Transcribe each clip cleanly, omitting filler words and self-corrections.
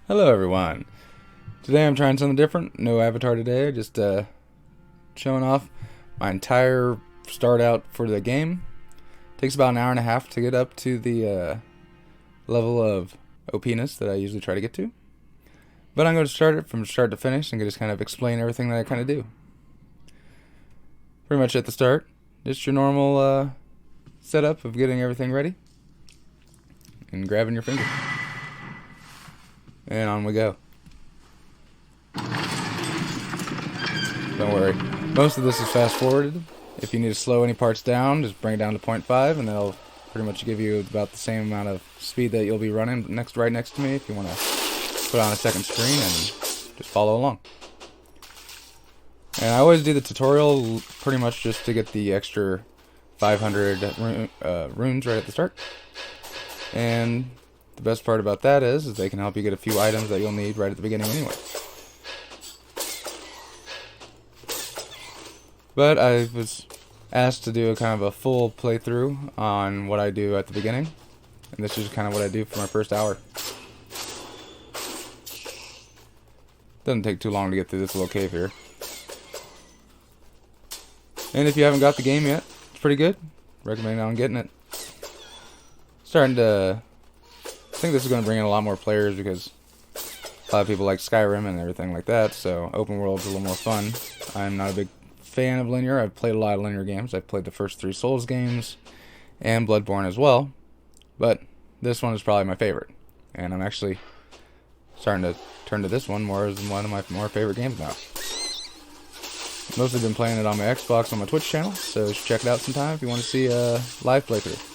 Hello everyone. Today I'm trying something different. No avatar today, just showing off my entire start out for the game. Takes about an hour and a half to get up to the level of OPness that I usually try to get to. But I'm going to start it from start to finish and just kind of explain everything that I kind of do. Pretty much at the start, just your normal setup of getting everything ready and grabbing your finger. And on we go. Don't worry. Most of this is fast forwarded. If you need to slow any parts down, just bring it down to 0.5 and that'll pretty much give you about the same amount of speed that you'll be running right next to me if you want to put on a second screen and just follow along. And I always do the tutorial pretty much just to get the extra 500 runes right at the start. And the best part about that is they can help you get a few items that you'll need right at the beginning anyway. But I was asked to do a kind of a full playthrough on what I do at the beginning. And this is kind of what I do for my first hour. Doesn't take too long to get through this little cave here. And if you haven't got the game yet, it's pretty good. Recommend on getting it. Starting to... I think this is going to bring in a lot more players because a lot of people like Skyrim and everything like that. So open world's a little more fun. I'm not a big fan of linear. I've played a lot of linear games. I've played the first 3 Souls games and Bloodborne as well, but this one is probably my favorite, and I'm actually starting to turn to this one more as one of my more favorite games now. Mostly been playing it on my Xbox on my Twitch channel, so you should check it out sometime if you want to see a live playthrough.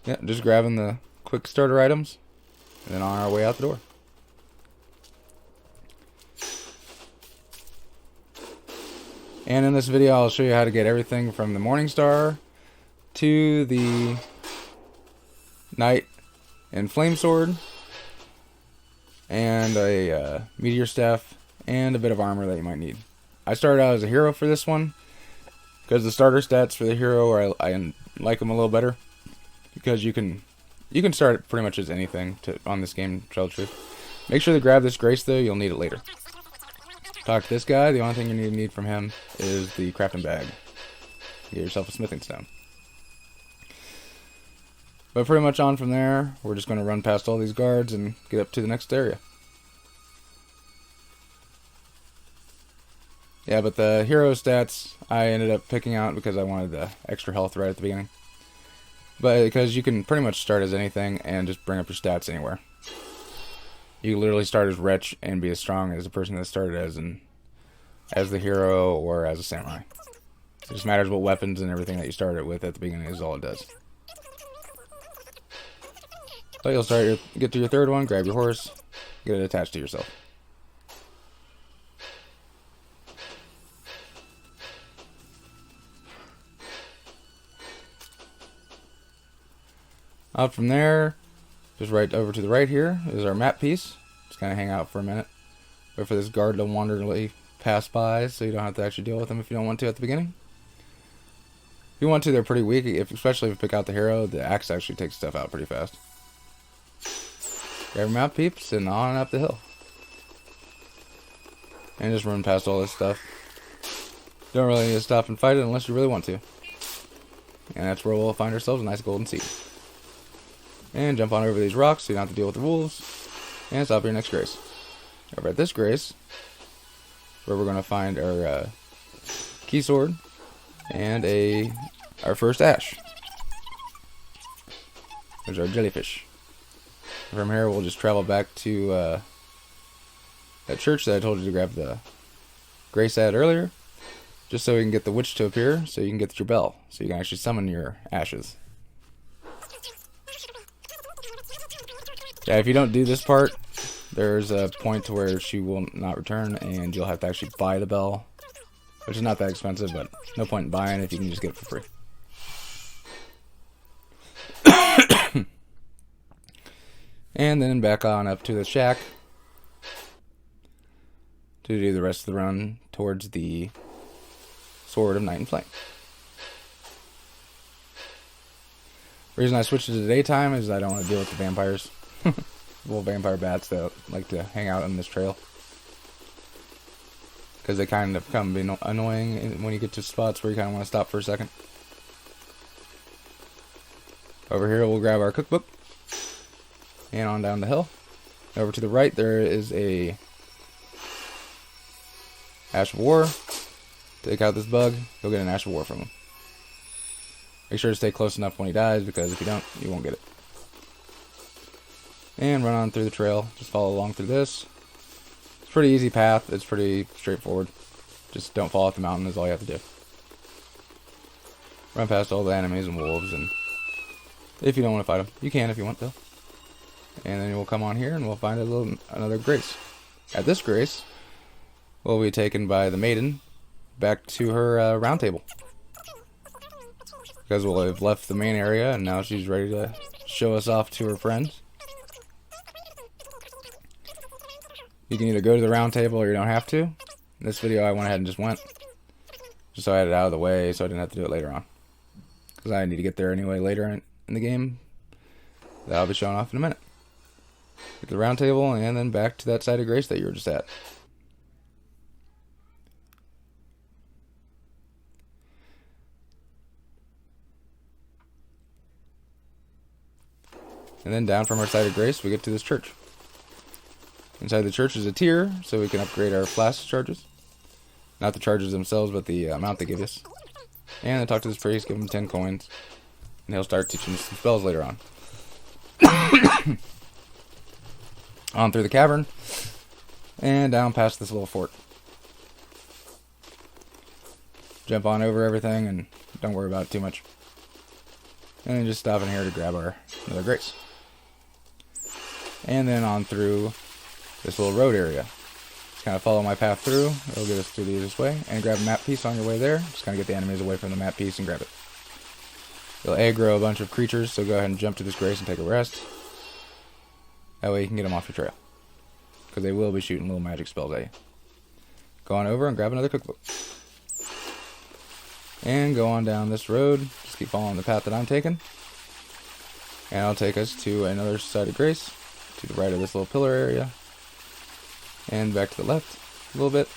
Yeah, just grabbing the quick starter items and then on our way out the door. And in this video I'll show you how to get everything from the Morning Star to the Knight and Flame Sword and a Meteor Staff and a bit of armor that you might need. I started out as a hero for this one because the starter stats for the hero I like them a little better because you can start pretty much as anything on this game, to tell the truth. Make sure to grab this grace though, you'll need it later. Talk to this guy, the only thing you need from him is the crafting bag. Get yourself a smithing stone. But pretty much on from there, we're just going to run past all these guards and get up to the next area. Yeah, but the hero stats I ended up picking out because I wanted the extra health right at the beginning. But because you can pretty much start as anything and just bring up your stats anywhere. You can literally start as Wretch and be as strong as the person that started as the hero or as a samurai. It just matters what weapons and everything that you started with at the beginning is all it does. So you'll get to your third one, grab your horse, get it attached to yourself. Out from there, just right over to the right here is our map piece. Just kind of hang out for a minute. Wait for this guard to wanderly pass by so you don't have to actually deal with them if you don't want to at the beginning. If you want to, they're pretty weak, especially if you pick out the hero. The axe actually takes stuff out pretty fast. Grab your map peeps and on up the hill. And just run past all this stuff. Don't really need to stop and fight it unless you really want to. And that's where we'll find ourselves a nice golden seed. And jump on over these rocks so you don't have to deal with the wolves. And stop your next grace. Over at this grace, where we're going to find our key sword and our first ash. There's our jellyfish. From here we'll just travel back to that church that I told you to grab the grace at earlier. Just so we can get the witch to appear, so you can get your bell. So you can actually summon your ashes. Yeah, if you don't do this part, there's a point to where she will not return, and you'll have to actually buy the bell, which is not that expensive, but no point in buying it if you can just get it for free. And then back on up to the shack to do the rest of the run towards the Sword of Night and Flame. Reason I switched to the daytime is I don't want to deal with the vampires. Little vampire bats that like to hang out on this trail. Because they kind of become annoying when you get to spots where you kind of want to stop for a second. Over here we'll grab our cookbook. And on down the hill. Over to the right there is a Ash of War. Take out this bug. You'll get an Ash of War from him. Make sure to stay close enough when he dies, because if you don't, you won't get it. And run on through the trail. Just follow along through this. It's a pretty easy path. It's pretty straightforward. Just don't fall off the mountain is all you have to do. Run past all the enemies and wolves, and if you don't want to fight them, you can if you want to. And then we'll come on here and we'll find another grace. At this grace, we'll be taken by the maiden back to her round table. Because we'll have left the main area and now she's ready to show us off to her friends. You can either go to the round table or you don't have to. In this video I went ahead and just went. Just so I had it out of the way so I didn't have to do it later on. Because I need to get there anyway later in the game. That I'll be showing off in a minute. Get to the round table and then back to that side of grace that you were just at. And then down from our side of grace, we get to this church. Inside the church is a tier, so we can upgrade our flask charges. Not the charges themselves, but the amount they give us. And then talk to this priest, give him 10 coins. And he'll start teaching us some spells later on. On through the cavern. And down past this little fort. Jump on over everything and don't worry about it too much. And then just stop in here to grab our another grace. And then on through this little road area. Just kind of follow my path through. It'll get us through this way. And grab a map piece on your way there. Just kind of get the enemies away from the map piece and grab it. You'll aggro a bunch of creatures, so go ahead and jump to this grace and take a rest. That way you can get them off your trail. Because they will be shooting little magic spells at you. Go on over and grab another cookbook. And go on down this road. Just keep following the path that I'm taking. And I'll take us to another side of grace. To the right of this little pillar area. And back to the left a little bit.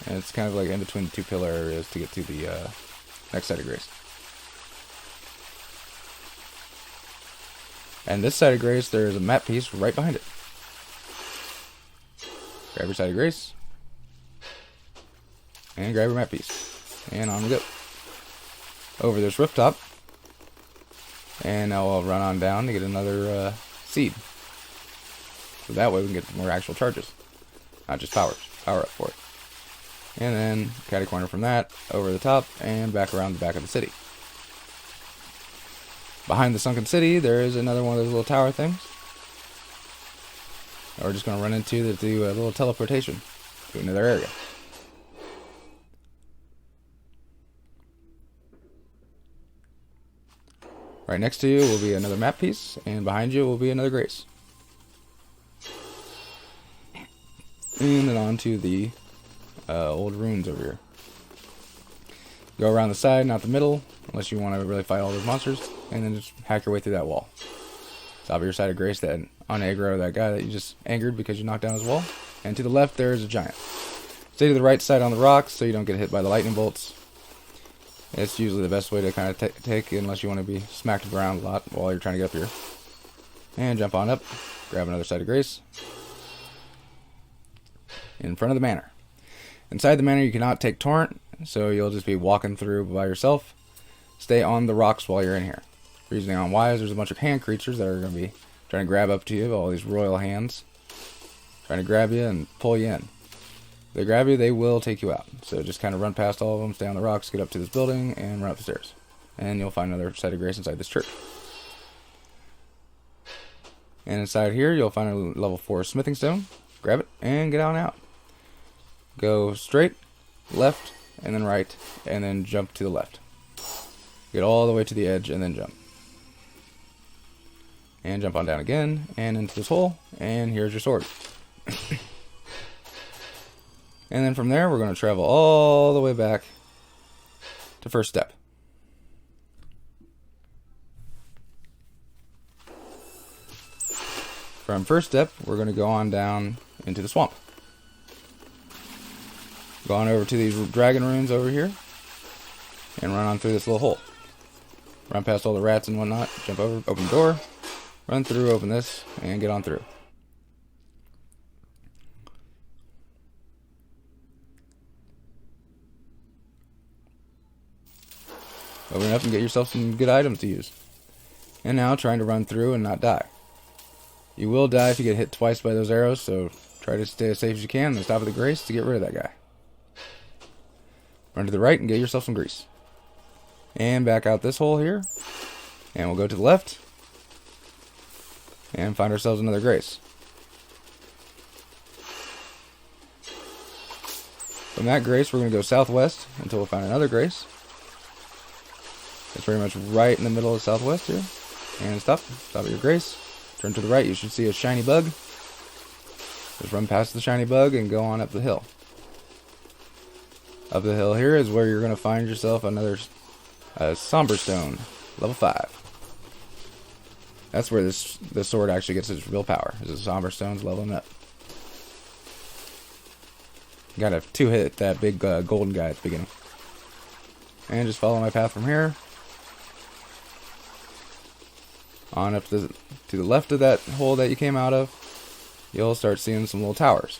And it's kind of like in between the two pillar areas to get to the next side of grace. And this side of grace, there is a map piece right behind it. Grab your side of grace. And grab your map piece. And on we go. Over this rooftop. And now I'll run on down to get another seed. So that way we can get more actual charges. Not just power up for it. And then catty corner from that, over the top, and back around the back of the city. Behind the sunken city, there is another one of those little tower things. That we're just going to run into to do a little teleportation to another area. Right next to you will be another map piece, and behind you will be another grace. And then on to the old ruins over here. Go around the side, not the middle, unless you want to really fight all those monsters, and then just hack your way through that wall. Top of your side of grace, that on aggro that guy that you just angered because you knocked down his wall. And to the left there is a giant. Stay to the right side on the rocks so you don't get hit by the lightning bolts. It's usually the best way to kind of take unless you want to be smacked around a lot while you're trying to get up here. And jump on up, grab another side of grace. In front of the manor. Inside the manor you cannot take torrent, so you'll just be walking through by yourself. Stay on the rocks while you're in here. Reasoning on why is there's a bunch of hand creatures that are going to be trying to grab up to you, all these royal hands. Trying to grab you and pull you in. If they grab you, they will take you out. So just kind of run past all of them, stay on the rocks, get up to this building, and run up the stairs. And you'll find another side of grace inside this church. And inside here, you'll find a level 4 smithing stone. Grab it, and get on out. Go straight, left, and then right, and then jump to the left. Get all the way to the edge, and then jump. And jump on down again, and into this hole, and here's your sword. And then from there, we're going to travel all the way back to first step. From first step, we're going to go on down into the swamp. Go on over to these dragon runes over here, and run on through this little hole. Run past all the rats and whatnot, jump over, open the door, run through, open this, and get on through. Open it up and get yourself some good items to use. And now trying to run through and not die. You will die if you get hit twice by those arrows, so try to stay as safe as you can. Then stop at the grace to get rid of that guy. Run to the right and get yourself some grease. And back out this hole here. And we'll go to the left. And find ourselves another grace. From that grace, we're going to go southwest until we find another grace. It's pretty much right in the middle of southwest here. And stop at your grace. Turn to the right, you should see a shiny bug. Just run past the shiny bug and go on up the hill. Up the hill here is where you're going to find yourself another Somber Stone, level 5. That's where this sword actually gets its real power, is the Somber Stone's leveling up. You gotta 2-hit that big golden guy at the beginning. And just follow my path from here. On up to the left of that hole that you came out of, you'll start seeing some little towers.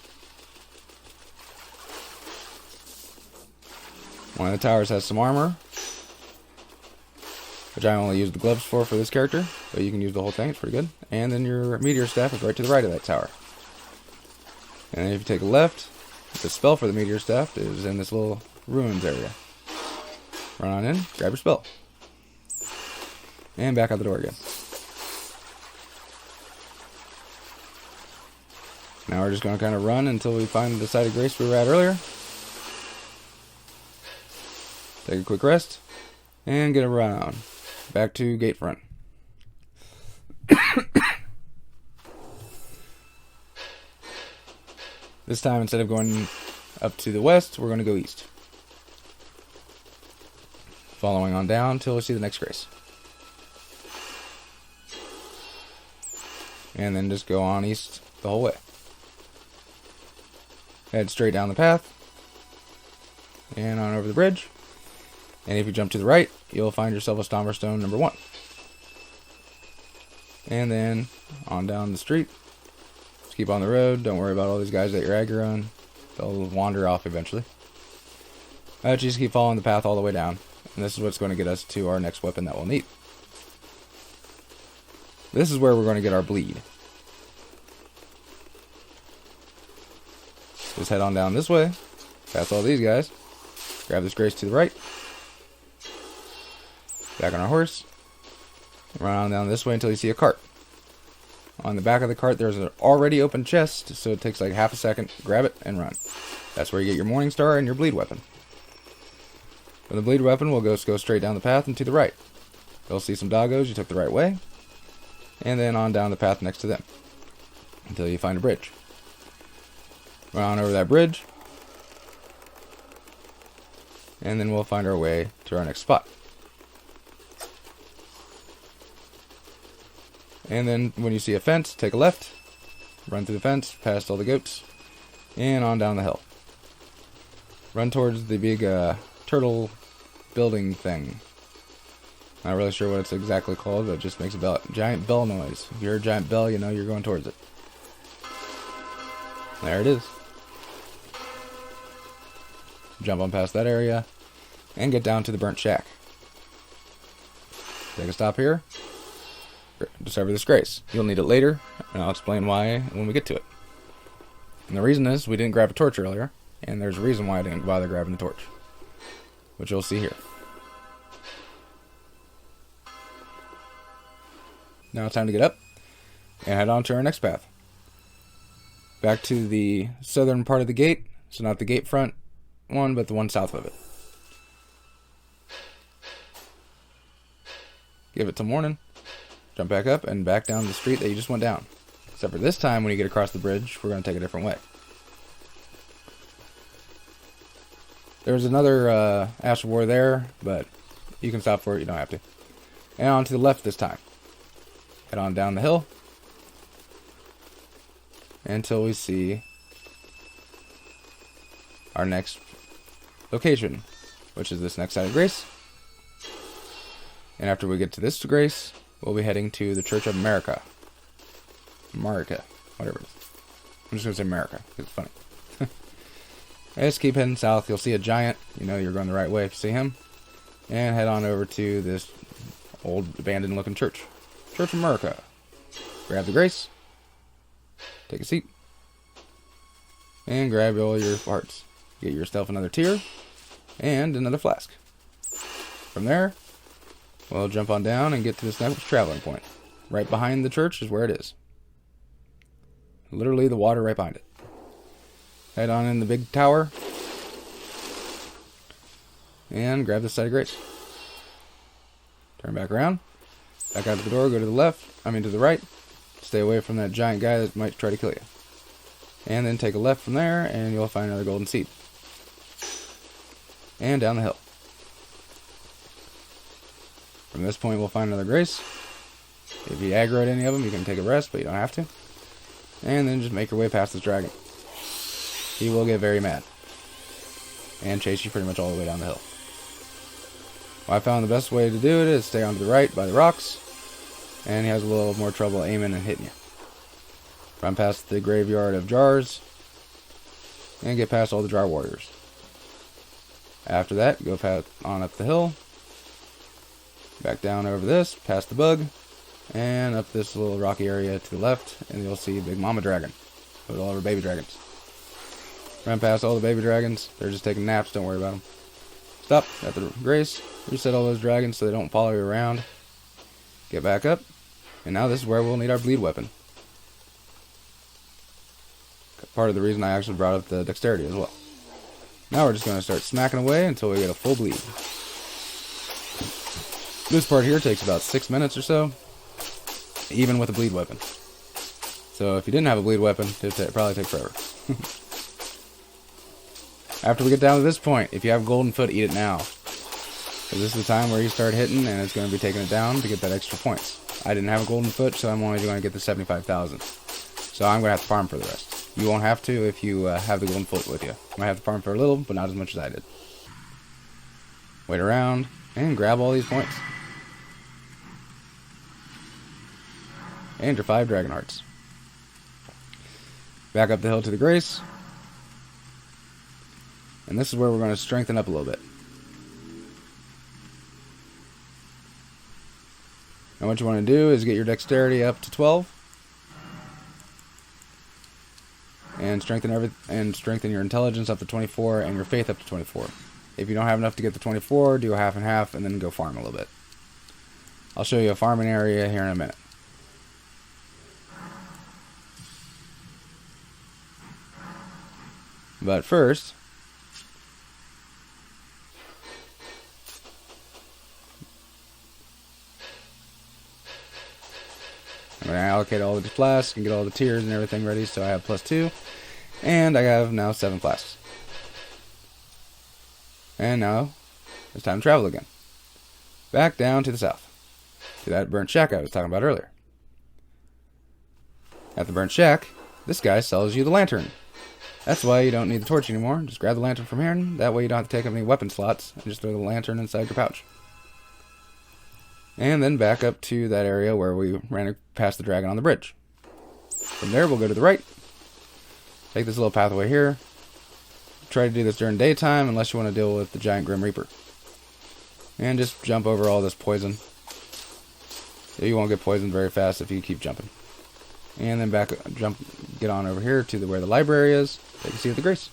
One of the towers has some armor, which I only use the gloves for this character, but you can use the whole thing, it's pretty good. And then your meteor staff is right to the right of that tower. And then if you take a left, the spell for the meteor staff is in this little ruins area. Run on in, grab your spell. And back out the door again. Now we're just going to kind of run until we find the site of grace we were at earlier. Take a quick rest. And get a run on. Back to gate front. This time, instead of going up to the west, we're going to go east. Following on down until we see the next grace. And then just go on east the whole way. Head straight down the path. And on over the bridge. And if you jump to the right, you'll find yourself a Somber Stone number 1. And then on down the street. Just keep on the road. Don't worry about all these guys that you're aggroing. They'll wander off eventually. Just keep following the path all the way down. And this is what's going to get us to our next weapon that we'll need. This is where we're going to get our bleed. Just head on down this way. Past all these guys. Grab this grace to the right. Back on our horse. Run on down this way until you see a cart. On the back of the cart there's an already open chest, so it takes like half a second. Grab it and run. That's where you get your Morning Star and your bleed weapon. From the bleed weapon we'll go straight down the path and to the right. You'll see some doggos, you took the right way. And then on down the path next to them. Until you find a bridge. Run on over that bridge. And then we'll find our way to our next spot. And then when you see a fence, take a left, run through the fence, past all the goats, and on down the hill. Run towards the big turtle building thing. Not really sure what it's exactly called, but it just makes a giant bell noise. If you hear a giant bell, you know you're going towards it. There it is. Jump on past that area, and get down to the burnt shack. Take a stop here. Discover this grace. You'll need it later, and I'll explain why when we get to it. And the reason is we didn't grab a torch earlier, and there's a reason why I didn't bother grabbing the torch, which you'll see here. Now it's time to get up and head on to our next path. Back to the southern part of the gate, so not the gate front one, but the one south of it. Give it till morning. Jump back up and back down the street that you just went down. Except for this time, when you get across the bridge, we're going to take a different way. There's another Ash of War there, but you can stop for it, you don't have to. And on to the left this time. Head on down the hill. until we see our next location, which is this next side of Grace. And after we get to this Grace, we'll be heading to the Church of America. America, whatever it is. I'm just going to say America, because it's funny. Just keep heading south. You'll see a giant. You know you're going the right way if you see him. And head on over to this old abandoned looking church. Church of America. Grab the Grace. Take a seat. And grab all your hearts. Get yourself another tear. And another flask. From there, we'll jump on down and get to this next traveling point. Right behind the church is where it is. Literally the water right behind it. Head on in the big tower. And grab the side of Grace. Turn back around. Back out the door, go to the left. To the right. Stay away from that giant guy that might try to kill you. And then take a left from there, and you'll find another golden seed. And down the hill. From this point, we'll find another Grace. If you aggro at any of them, you can take a rest, but you don't have to. And then just make your way past this dragon. He will get very mad. And chase you pretty much all the way down the hill. Well, I found the best way to do it is stay on to the right by the rocks. And he has a little more trouble aiming and hitting you. Run past the graveyard of jars. And get past all the jar warriors. After that, go on up the hill. Back down over this, past the bug. And up this little rocky area to the left. And you'll see a big mama dragon. With all of her baby dragons. Run past all the baby dragons. They're just taking naps, don't worry about them. Stop at the Grace. Reset all those dragons so they don't follow you around. Get back up. And now this is where we'll need our bleed weapon. Part of the reason I actually brought up the dexterity as well. Now we're just going to start smacking away until we get a full bleed. This part here takes about 6 minutes or so. Even with a bleed weapon. So if you didn't have a bleed weapon, it'd probably take forever. After we get down to this point, if you have golden foot, eat it now. Because this is the time where you start hitting, and it's going to be taking it down to get that extra points. I didn't have a golden foot, so I'm only going to get the 75,000. So I'm going to have to farm for the rest. You won't have to if you have the golden foot with you. You might have to farm for a little, but not as much as I did. Wait around, and grab all these points. And your 5 dragon hearts. Back up the hill to the Grace. And this is where we're going to strengthen up a little bit. Now what you want to do is get your dexterity up to 12. And strengthen your intelligence up to 24 and your faith up to 24. If you don't have enough to get to 24, do a half and half and then go farm a little bit. I'll show you a farming area here in a minute. But first, I'm going to allocate all the flasks and get all the tiers and everything ready so I have +2. And I have now 7 flasks. And now it's time to travel again. Back down to the south. To that burnt shack I was talking about earlier. At the burnt shack, this guy sells you the lantern. That's why you don't need the torch anymore. Just grab the lantern from here, and that way you don't have to take up any weapon slots, and just throw the lantern inside your pouch. And then back up to that area where we ran past the dragon on the bridge. From there, we'll go to the right. Take this little pathway here. Try to do this during daytime, unless you want to deal with the giant Grim Reaper. And just jump over all this poison. You won't get poisoned very fast if you keep jumping. And then get on over here to where the library is. Take a seat at the Grace.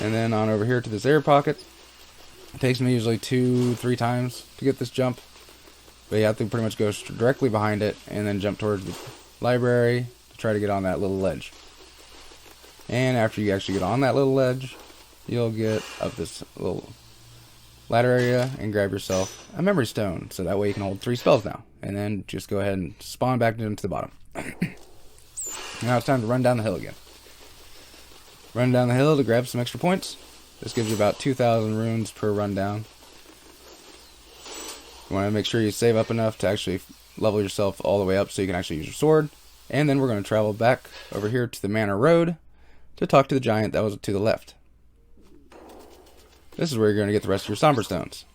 And then on over here to this air pocket. It takes me usually 2-3 times to get this jump. But you have to pretty much go directly behind it and then jump towards the library to try to get on that little ledge. And after you actually get on that little ledge, you'll get up this little ladder area and grab yourself a memory stone. So that way you can hold 3 spells now. And then just go ahead and spawn back down to the bottom. Now it's time to run down the hill again. Run down the hill to grab some extra points. This gives you about 2,000 runes per run down. You want to make sure you save up enough to actually level yourself all the way up so you can actually use your sword. And then we're going to travel back over here to the Manor Road to talk to the giant that was to the left. This is where you're going to get the rest of your Somber Stones.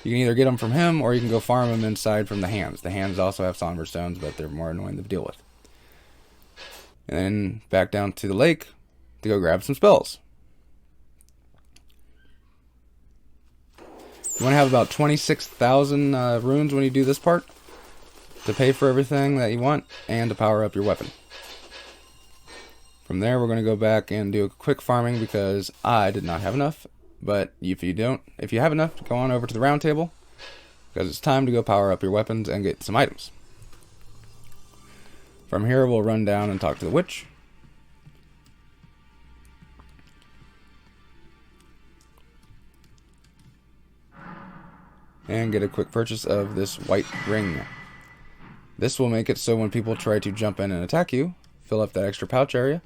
You can either get them from him, or you can go farm them inside from the Hands. The Hands also have Somber Stones, but they're more annoying to deal with. And then back down to the lake to go grab some spells. You want to have about 26,000 runes when you do this part to pay for everything that you want and to power up your weapon. From there, we're going to go back and do a quick farming because I did not have enough. But if you have enough, go on over to the round table because it's time to go power up your weapons and get some items. From here, we'll run down and talk to the witch. And get a quick purchase of this white ring. This will make it so when people try to jump in and attack you, fill up that extra pouch area,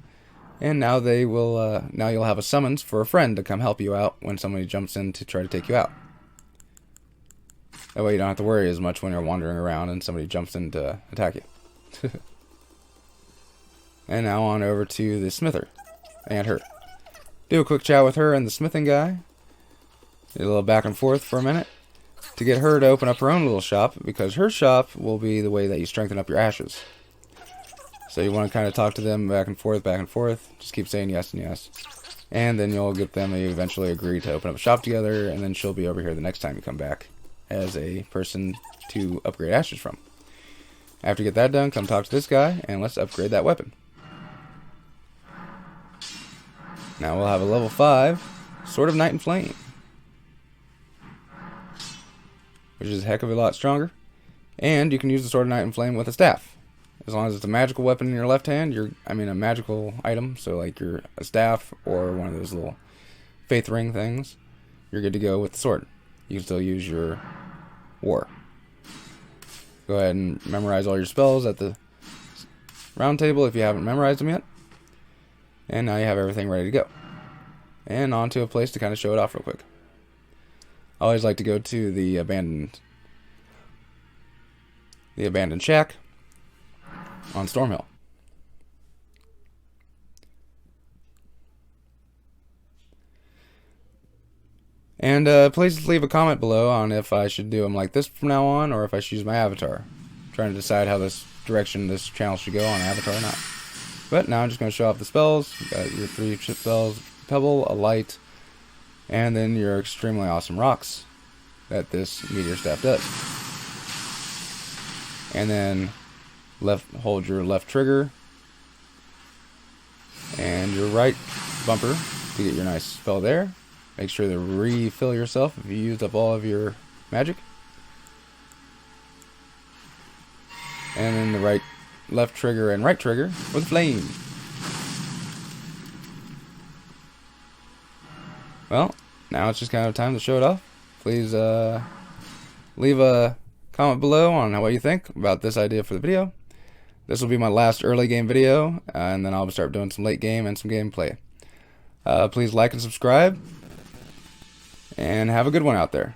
and now they will. Now you'll have a summons for a friend to come help you out when somebody jumps in to try to take you out. That way you don't have to worry as much when you're wandering around and somebody jumps in to attack you. And now on over to the smither and her. Do a quick chat with her and the smithing guy. Do a little back and forth for a minute to get her to open up her own little shop, because her shop will be the way that you strengthen up your ashes. So you want to kind of talk to them back and forth. Just keep saying yes and yes. And then you'll get them to eventually agree to open up a shop together, and then she'll be over here the next time you come back as a person to upgrade ashes from. After you get that done, come talk to this guy, and let's upgrade that weapon. Now we'll have a level 5 Sword of Night and Flame, which is a heck of a lot stronger. And you can use the Sword of Night and Flame with a staff. As long as it's a magical weapon in your left hand, a magical item, so like a staff or one of those little faith ring things, you're good to go with the sword. You can still use your war. Go ahead and memorize all your spells at the round table if you haven't memorized them yet. And now you have everything ready to go. And on to a place to kind of show it off real quick. I always like to go to the abandoned shack on Stormhill. And please leave a comment below on if I should do them like this from now on, or if I should use my avatar. I'm trying to decide how this direction this channel should go on avatar or not. But now I'm just going to show off the spells. You've got your 3 spells: Pebble, a Light, and then your extremely awesome rocks that this meteor staff does. And then hold your left trigger and your right bumper to get your nice spell there. Make sure to refill yourself if you used up all of your magic. And then the left trigger and right trigger with flame. Well, now it's just kind of time to show it off. Please leave a comment below on what you think about this idea for the video. This will be my last early game video, and then I'll start doing some late game and some gameplay. Please like and subscribe, and have a good one out there.